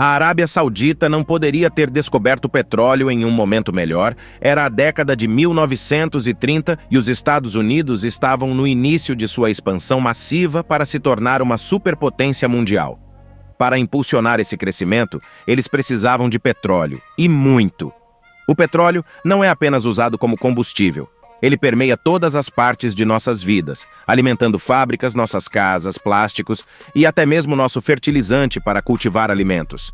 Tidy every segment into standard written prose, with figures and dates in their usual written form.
A Arábia Saudita não poderia ter descoberto o petróleo em um momento melhor. Era a década de 1930 e os Estados Unidos estavam no início de sua expansão massiva para se tornar uma superpotência mundial. Para impulsionar esse crescimento, eles precisavam de petróleo, e muito. O petróleo não é apenas usado como combustível. Ele permeia todas as partes de nossas vidas, alimentando fábricas, nossas casas, plásticos e até mesmo nosso fertilizante para cultivar alimentos.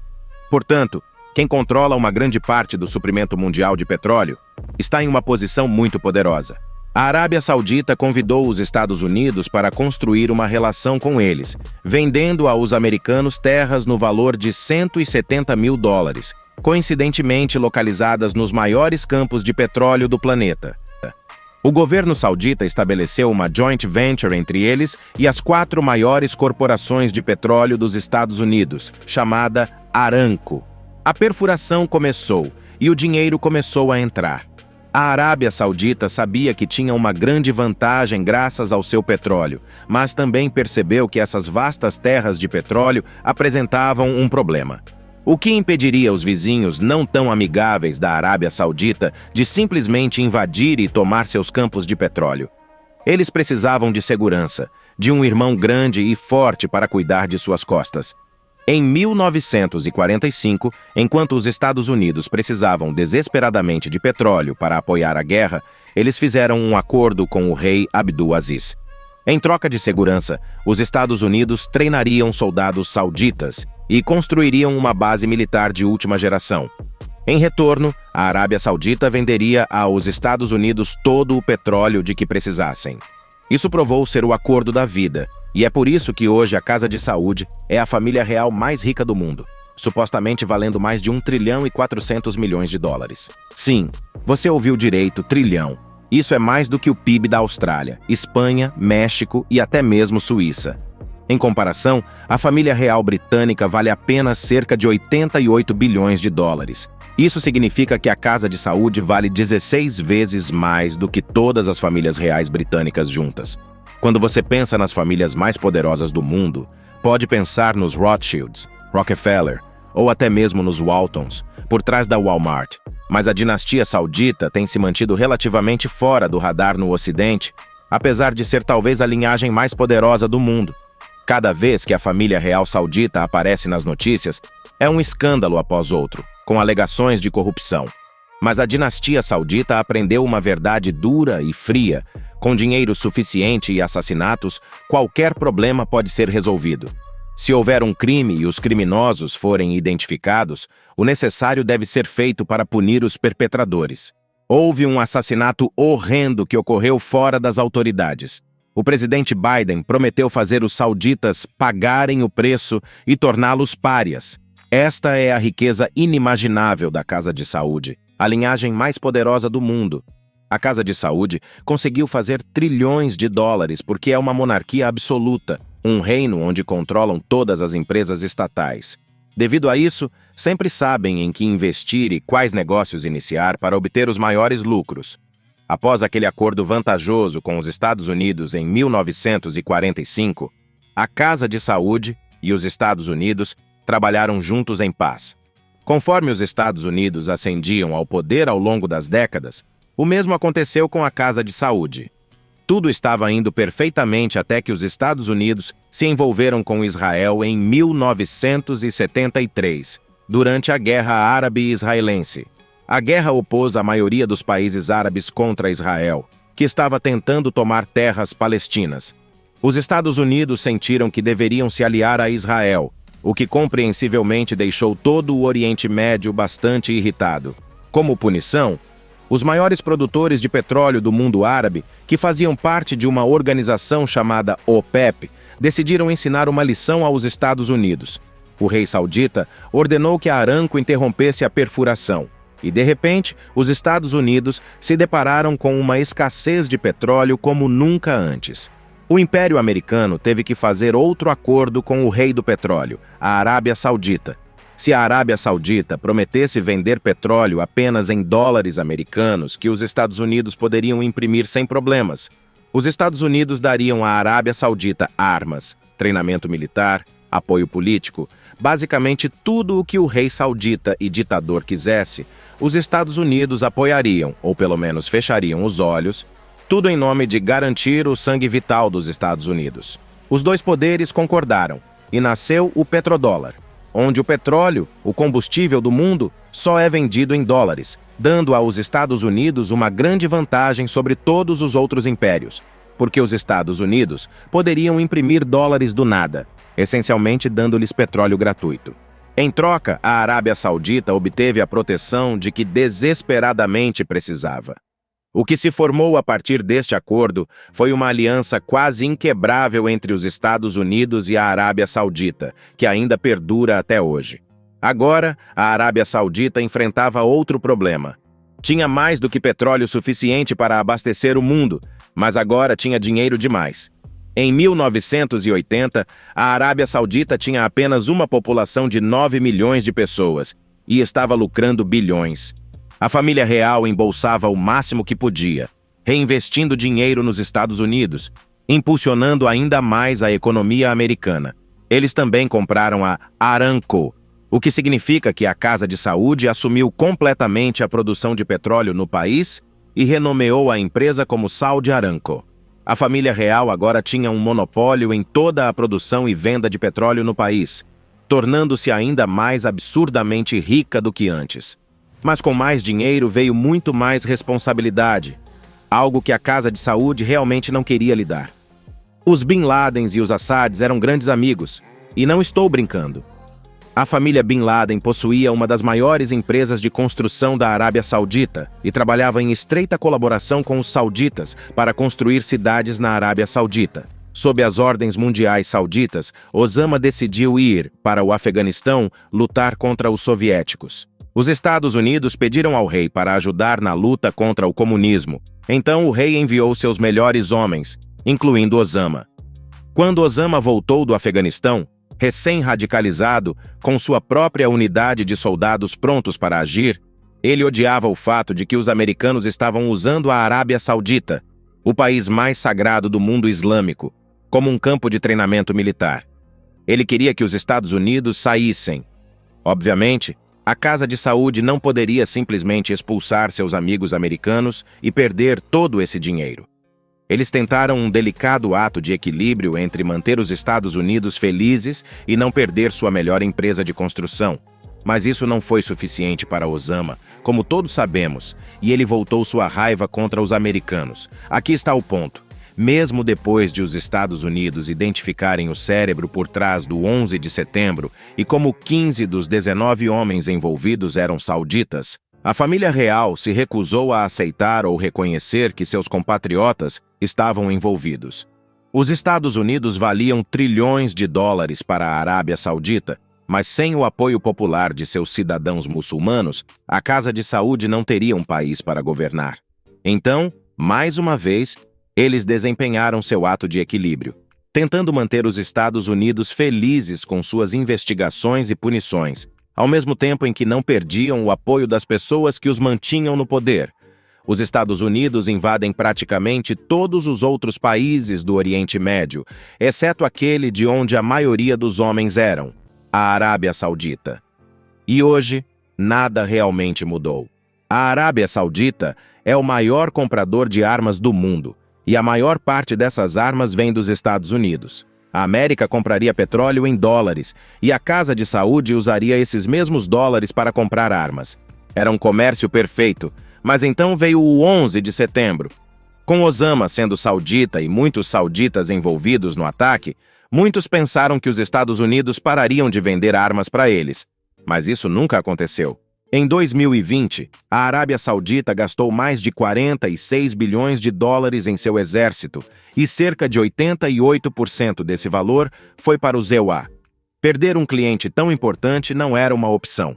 Portanto, quem controla uma grande parte do suprimento mundial de petróleo está em uma posição muito poderosa. A Arábia Saudita convidou os Estados Unidos para construir uma relação com eles, vendendo aos americanos terras no valor de $170 mil, coincidentemente localizadas nos maiores campos de petróleo do planeta. O governo saudita estabeleceu uma joint venture entre eles e as 4 maiores corporações de petróleo dos Estados Unidos, chamada Aramco. A perfuração começou e o dinheiro começou a entrar. A Arábia Saudita sabia que tinha uma grande vantagem graças ao seu petróleo, mas também percebeu que essas vastas terras de petróleo apresentavam um problema. O que impediria os vizinhos não tão amigáveis da Arábia Saudita de simplesmente invadir e tomar seus campos de petróleo? Eles precisavam de segurança, de um irmão grande e forte para cuidar de suas costas. Em 1945, enquanto os Estados Unidos precisavam desesperadamente de petróleo para apoiar a guerra, eles fizeram um acordo com o rei Abdul Aziz. Em troca de segurança, os Estados Unidos treinariam soldados sauditas e construiriam uma base militar de última geração. Em retorno, a Arábia Saudita venderia aos Estados Unidos todo o petróleo de que precisassem. Isso provou ser o acordo da vida, e é por isso que hoje a Casa de Saúde é a família real mais rica do mundo, supostamente valendo mais de 1 trilhão e 400 milhões de dólares. Sim, você ouviu direito, trilhão. Isso é mais do que o PIB da Austrália, Espanha, México e até mesmo Suíça. Em comparação, a família real britânica vale apenas cerca de 88 bilhões de dólares. Isso significa que a Casa de Saúde vale 16 vezes mais do que todas as famílias reais britânicas juntas. Quando você pensa nas famílias mais poderosas do mundo, pode pensar nos Rothschilds, Rockefeller ou até mesmo nos Waltons, por trás da Walmart. Mas a dinastia saudita tem se mantido relativamente fora do radar no Ocidente, apesar de ser talvez a linhagem mais poderosa do mundo. Cada vez que a família real saudita aparece nas notícias, é um escândalo após outro, com alegações de corrupção. Mas a dinastia saudita aprendeu uma verdade dura e fria: com dinheiro suficiente e assassinatos, qualquer problema pode ser resolvido. Se houver um crime e os criminosos forem identificados, o necessário deve ser feito para punir os perpetradores. Houve um assassinato horrendo que ocorreu fora das autoridades. O presidente Biden prometeu fazer os sauditas pagarem o preço e torná-los párias. Esta é a riqueza inimaginável da Casa de Saúde, a linhagem mais poderosa do mundo. A Casa de Saúde conseguiu fazer trilhões de dólares porque é uma monarquia absoluta, um reino onde controlam todas as empresas estatais. Devido a isso, sempre sabem em que investir e quais negócios iniciar para obter os maiores lucros. Após aquele acordo vantajoso com os Estados Unidos em 1945, a Casa de Saúde e os Estados Unidos trabalharam juntos em paz. Conforme os Estados Unidos ascendiam ao poder ao longo das décadas, o mesmo aconteceu com a Casa de Saúde. Tudo estava indo perfeitamente até que os Estados Unidos se envolveram com Israel em 1973, durante a Guerra Árabe-Israelense. A guerra opôs a maioria dos países árabes contra Israel, que estava tentando tomar terras palestinas. Os Estados Unidos sentiram que deveriam se aliar a Israel, o que compreensivelmente deixou todo o Oriente Médio bastante irritado. Como punição, os maiores produtores de petróleo do mundo árabe, que faziam parte de uma organização chamada OPEP, decidiram ensinar uma lição aos Estados Unidos. O rei saudita ordenou que a Aramco interrompesse a perfuração. E, de repente, os Estados Unidos se depararam com uma escassez de petróleo como nunca antes. O Império Americano teve que fazer outro acordo com o rei do petróleo, a Arábia Saudita. Se a Arábia Saudita prometesse vender petróleo apenas em dólares americanos que os Estados Unidos poderiam imprimir sem problemas, os Estados Unidos dariam à Arábia Saudita armas, treinamento militar, apoio político, basicamente tudo o que o rei saudita e ditador quisesse, os Estados Unidos apoiariam, ou pelo menos fechariam os olhos, tudo em nome de garantir o sangue vital dos Estados Unidos. Os dois poderes concordaram, e nasceu o petrodólar, onde o petróleo, o combustível do mundo, só é vendido em dólares, dando aos Estados Unidos uma grande vantagem sobre todos os outros impérios, porque os Estados Unidos poderiam imprimir dólares do nada, essencialmente dando-lhes petróleo gratuito. Em troca, a Arábia Saudita obteve a proteção de que desesperadamente precisava. O que se formou a partir deste acordo foi uma aliança quase inquebrável entre os Estados Unidos e a Arábia Saudita, que ainda perdura até hoje. Agora, a Arábia Saudita enfrentava outro problema. Tinha mais do que petróleo suficiente para abastecer o mundo, mas agora tinha dinheiro demais. Em 1980, a Arábia Saudita tinha apenas uma população de 9 milhões de pessoas e estava lucrando bilhões. A família real embolsava o máximo que podia, reinvestindo dinheiro nos Estados Unidos, impulsionando ainda mais a economia americana. Eles também compraram a Aramco, o que significa que a Casa de Saúde assumiu completamente a produção de petróleo no país e renomeou a empresa como Saudi Aramco. A família real agora tinha um monopólio em toda a produção e venda de petróleo no país, tornando-se ainda mais absurdamente rica do que antes. Mas com mais dinheiro veio muito mais responsabilidade, algo que a Casa de Saúde realmente não queria lidar. Os Bin Ladens e os Assads eram grandes amigos, e não estou brincando. A família Bin Laden possuía uma das maiores empresas de construção da Arábia Saudita e trabalhava em estreita colaboração com os sauditas para construir cidades na Arábia Saudita. Sob as ordens mundiais sauditas, Osama decidiu ir para o Afeganistão lutar contra os soviéticos. Os Estados Unidos pediram ao rei para ajudar na luta contra o comunismo. Então o rei enviou seus melhores homens, incluindo Osama. Quando Osama voltou do Afeganistão, recém-radicalizado, com sua própria unidade de soldados prontos para agir, ele odiava o fato de que os americanos estavam usando a Arábia Saudita, o país mais sagrado do mundo islâmico, como um campo de treinamento militar. Ele queria que os Estados Unidos saíssem. Obviamente, a Casa de Saúde não poderia simplesmente expulsar seus amigos americanos e perder todo esse dinheiro. Eles tentaram um delicado ato de equilíbrio entre manter os Estados Unidos felizes e não perder sua melhor empresa de construção. Mas isso não foi suficiente para Osama, como todos sabemos, e ele voltou sua raiva contra os americanos. Aqui está o ponto. Mesmo depois de os Estados Unidos identificarem o cérebro por trás do 11 de setembro e como 15 dos 19 homens envolvidos eram sauditas, a família real se recusou a aceitar ou reconhecer que seus compatriotas estavam envolvidos. Os Estados Unidos valiam trilhões de dólares para a Arábia Saudita, mas sem o apoio popular de seus cidadãos muçulmanos, a Casa de Saúde não teria um país para governar. Então, mais uma vez, eles desempenharam seu ato de equilíbrio, tentando manter os Estados Unidos felizes com suas investigações e punições, ao mesmo tempo em que não perdiam o apoio das pessoas que os mantinham no poder. Os Estados Unidos invadem praticamente todos os outros países do Oriente Médio, exceto aquele de onde a maioria dos homens eram, a Arábia Saudita. E hoje, nada realmente mudou. A Arábia Saudita é o maior comprador de armas do mundo, e a maior parte dessas armas vem dos Estados Unidos. A América compraria petróleo em dólares, e a Casa de Saúde usaria esses mesmos dólares para comprar armas. Era um comércio perfeito, mas então veio o 11 de setembro. Com Osama sendo saudita e muitos sauditas envolvidos no ataque, muitos pensaram que os Estados Unidos parariam de vender armas para eles. Mas isso nunca aconteceu. Em 2020, a Arábia Saudita gastou mais de 46 bilhões de dólares em seu exército e cerca de 88% desse valor foi para o EUA. Perder um cliente tão importante não era uma opção.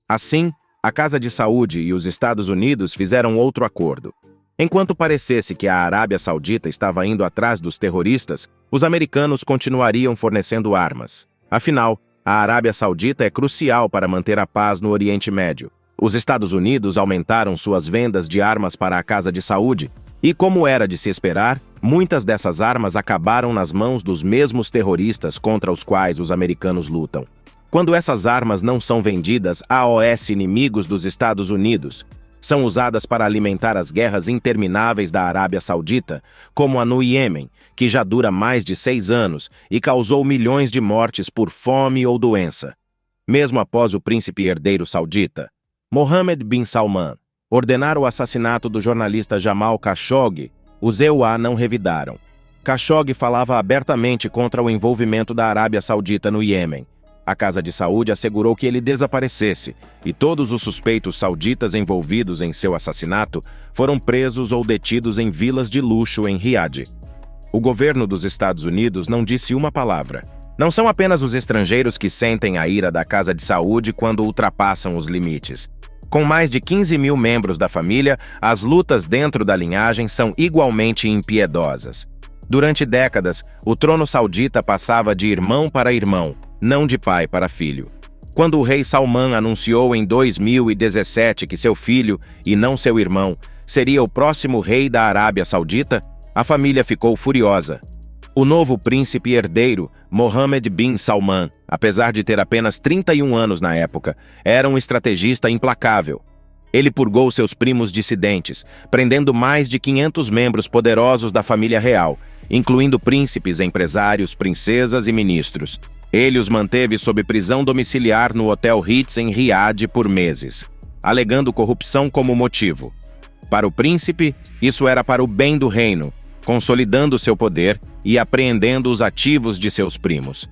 Assim, a Casa de Saúde e os Estados Unidos fizeram outro acordo. Enquanto parecesse que a Arábia Saudita estava indo atrás dos terroristas, os americanos continuariam fornecendo armas. Afinal, a Arábia Saudita é crucial para manter a paz no Oriente Médio. Os Estados Unidos aumentaram suas vendas de armas para a Casa de Saúde e, como era de se esperar, muitas dessas armas acabaram nas mãos dos mesmos terroristas contra os quais os americanos lutam. Quando essas armas não são vendidas aos inimigos dos Estados Unidos, são usadas para alimentar as guerras intermináveis da Arábia Saudita, como a no Iêmen, que já dura mais de 6 anos e causou milhões de mortes por fome ou doença. Mesmo após o príncipe herdeiro saudita, Mohammed bin Salman, ordenar o assassinato do jornalista Jamal Khashoggi, os EUA não revidaram. Khashoggi falava abertamente contra o envolvimento da Arábia Saudita no Iêmen. A Casa de Saúde assegurou que ele desaparecesse, e todos os suspeitos sauditas envolvidos em seu assassinato foram presos ou detidos em vilas de luxo em Riad. O governo dos Estados Unidos não disse uma palavra. Não são apenas os estrangeiros que sentem a ira da Casa de Saúde quando ultrapassam os limites. Com mais de 15 mil membros da família, as lutas dentro da linhagem são igualmente impiedosas. Durante décadas, o trono saudita passava de irmão para irmão, não de pai para filho. Quando o rei Salman anunciou em 2017 que seu filho, e não seu irmão, seria o próximo rei da Arábia Saudita, a família ficou furiosa. O novo príncipe herdeiro, Mohammed bin Salman, apesar de ter apenas 31 anos na época, era um estrategista implacável. Ele purgou seus primos dissidentes, prendendo mais de 500 membros poderosos da família real, incluindo príncipes, empresários, princesas e ministros. Ele os manteve sob prisão domiciliar no Hotel Ritz em Riad por meses, alegando corrupção como motivo. Para o príncipe, isso era para o bem do reino, consolidando seu poder e apreendendo os ativos de seus primos.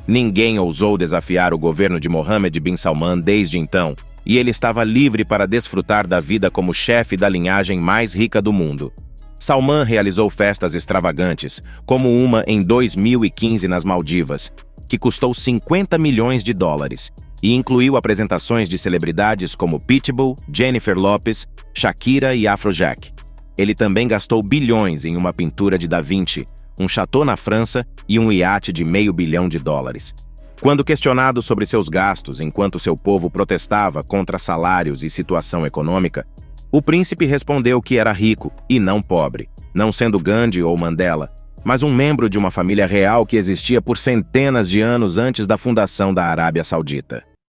Ninguém ousou desafiar o governo de Mohammed bin Salman desde então, e ele estava livre para desfrutar da vida como chefe da linhagem mais rica do mundo. Salman realizou festas extravagantes, como uma em 2015 nas Maldivas, que custou 50 milhões de dólares, e incluiu apresentações de celebridades como Pitbull, Jennifer Lopez, Shakira e Afrojack. Ele também gastou bilhões em uma pintura de Da Vinci, um chateau na França e um iate de $500 milhão. Quando questionado sobre seus gastos enquanto seu povo protestava contra salários e situação econômica, o príncipe respondeu que era rico e não pobre, não sendo Gandhi ou Mandela, mas um membro de uma família real que existia por centenas de anos antes da fundação da Arábia Saudita.